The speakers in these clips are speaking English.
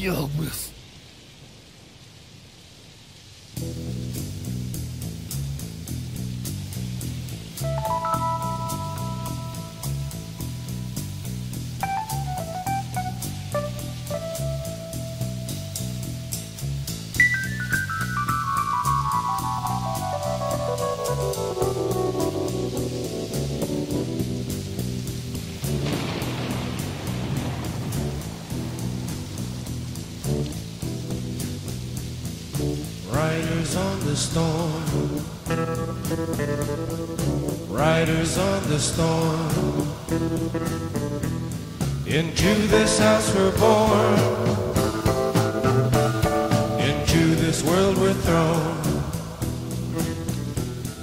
Jongens. Riders on the storm, riders on the storm. Into this house we're born, into this world we're thrown.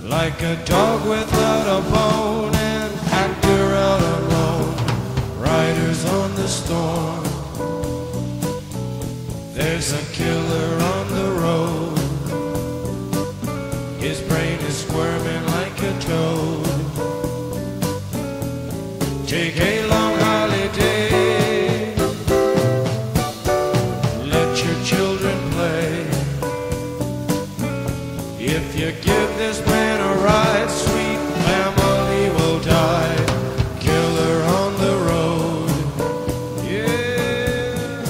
Like a dog without a bone, an actor out alone. Riders on the storm, there's a killer on the road. His brain is squirming like a toad. Take a long holiday, let your children play. If you give this man a ride, sweet family will die. Killer on the road, yeah.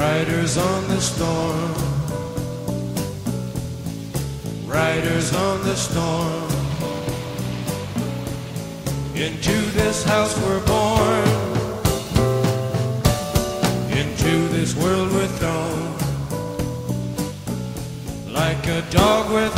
riders on the storm, riders on the storm. Into this house we're born, into this world we're thrown, like a dog with